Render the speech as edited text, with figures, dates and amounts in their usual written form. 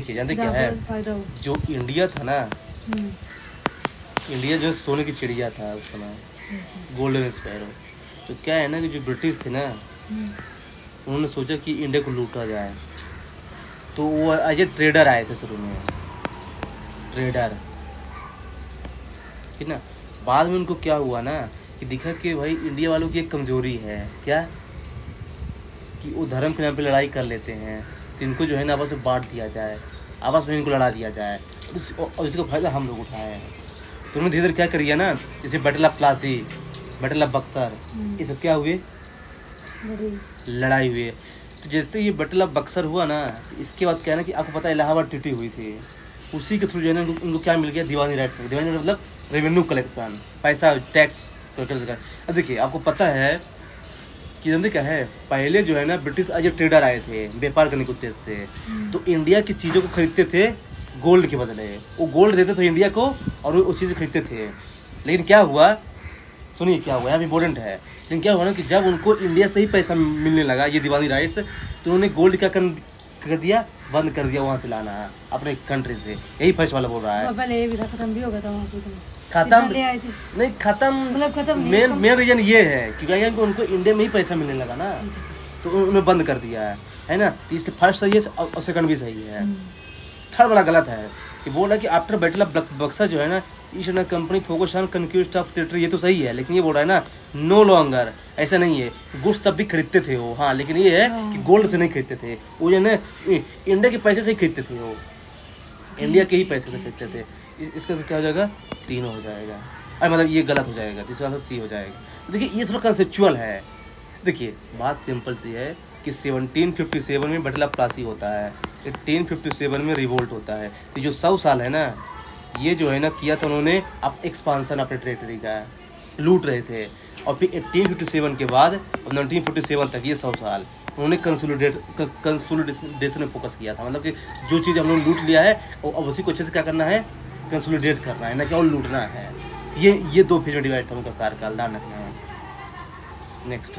देखिए जानते क्या है, जो इंडिया था ना, इंडिया जो सोने की चिड़िया था उस समय, गोल्डन स्पैरो। तो क्या है ना कि जो ब्रिटिश थे ना, उन्होंने सोचा कि इंडिया को लूटा जाए, तो वो एज ए ट्रेडर आए थे शुरू में, ट्रेडर, ठीक ना। बाद में उनको क्या हुआ ना कि दिखा कि भाई इंडिया वालों की एक कमजोरी है क्या, कि वो धर्म के नाम पे लड़ाई कर लेते हैं, तो इनको जो है ना आपस में बांट दिया जाए, आपस में इनको लड़ा दिया जाए, और इसका फायदा हम लोग उठाए हैं। तो उन्होंने धीरे धीरे क्या करिए ना, जैसे battle of Plassey, battle of Buxar, ये सब क्या हुए, लड़ाई हुई। तो जैसे ये बैटल ऑफ बक्सर हुआ ना, इसके बाद क्या है ना कि आपको पता है इलाहाबाद ट्रीटी हुई थी, उसी के थ्रू जो है ना इनको क्या मिल गया, दीवानी राइट। दीवानी मतलब रेवेन्यू कलेक्शन, पैसा, टैक्स कलेक्शन। अब देखिए आपको पता है कि जानते क्या है, पहले जो है ना ब्रिटिश एज ए ट्रेडर आए थे व्यापार करने के उद्देश्य से, तो इंडिया की चीज़ों को खरीदते थे गोल्ड के बदले, वो गोल्ड देते थे इंडिया को और वो चीज़ें खरीदते थे। लेकिन क्या हुआ, सुनिए क्या हुआ, यहाँ इम्पोर्टेंट है। लेकिन क्या हुआ ना कि जब उनको इंडिया से ही पैसा मिलने लगा, ये दीवानी राइट्स, तो उन्होंने गोल्ड क्या कर दिया, बंद कर दिया वहाँ से लाना है अपने कंट्री से। यही फर्स्ट वाला बोल रहा है, पहले ये भी था, खत्म भी हो गया था वहाँ पे, खत्म नहीं खत्म, मतलब खत्म मेन रीजन ये है क्योंकि उनको इंडिया में ही पैसा मिलने लगा ना, तो उन्होंने बंद कर दिया है ना। तो इसलिए फर्स्ट सही है और सेकंड भी सही है। थर्ड बड़ा गलत है कि बोल रहा है कि आफ्टर बैटल ऑफ बक्सर जो है ना, East India Company focus on conquest of territory, ये तो सही है। लेकिन ये बोल रहा है ना नो लॉन्गर, ऐसा नहीं है, गुड्स तब भी खरीदते थे वो, हाँ, लेकिन ये है कि गोल्ड से नहीं खरीदते थे वो, जो है ना इंडिया के पैसे से ही खरीदते थे वो, इंडिया के ही पैसे से खरीदते थे। इसका क्या हो जाएगा, 3 हो जाएगा, अरे मतलब ये गलत हो जाएगा, तीसरा आंसर सी हो जाएगा। देखिए ये थोड़ा कंसेप्चुअल है। देखिए बात सिंपल सी है कि 1757 में बैटल ऑफ प्लासी होता है, 1857 में रिवोल्ट होता है। तो जो 100 साल है ना, ये जो है ना किया था उन्होंने अब एक्सपांसन अपने टेरिटरी का, लूट रहे थे। और फिर 1857 के बाद 1947 तक ये 100 साल उन्होंने कंसोलिडेशन में फोकस किया था। मतलब कि जो चीज़ हम लोग लूट लिया है अब उसी को अच्छे से क्या करना है, कंसोलिडेट करना है, ना कि और लूटना है। ये 2 फेज में डिवाइड था उनका कार्यकाल, ध्यान रखना है। नेक्स्ट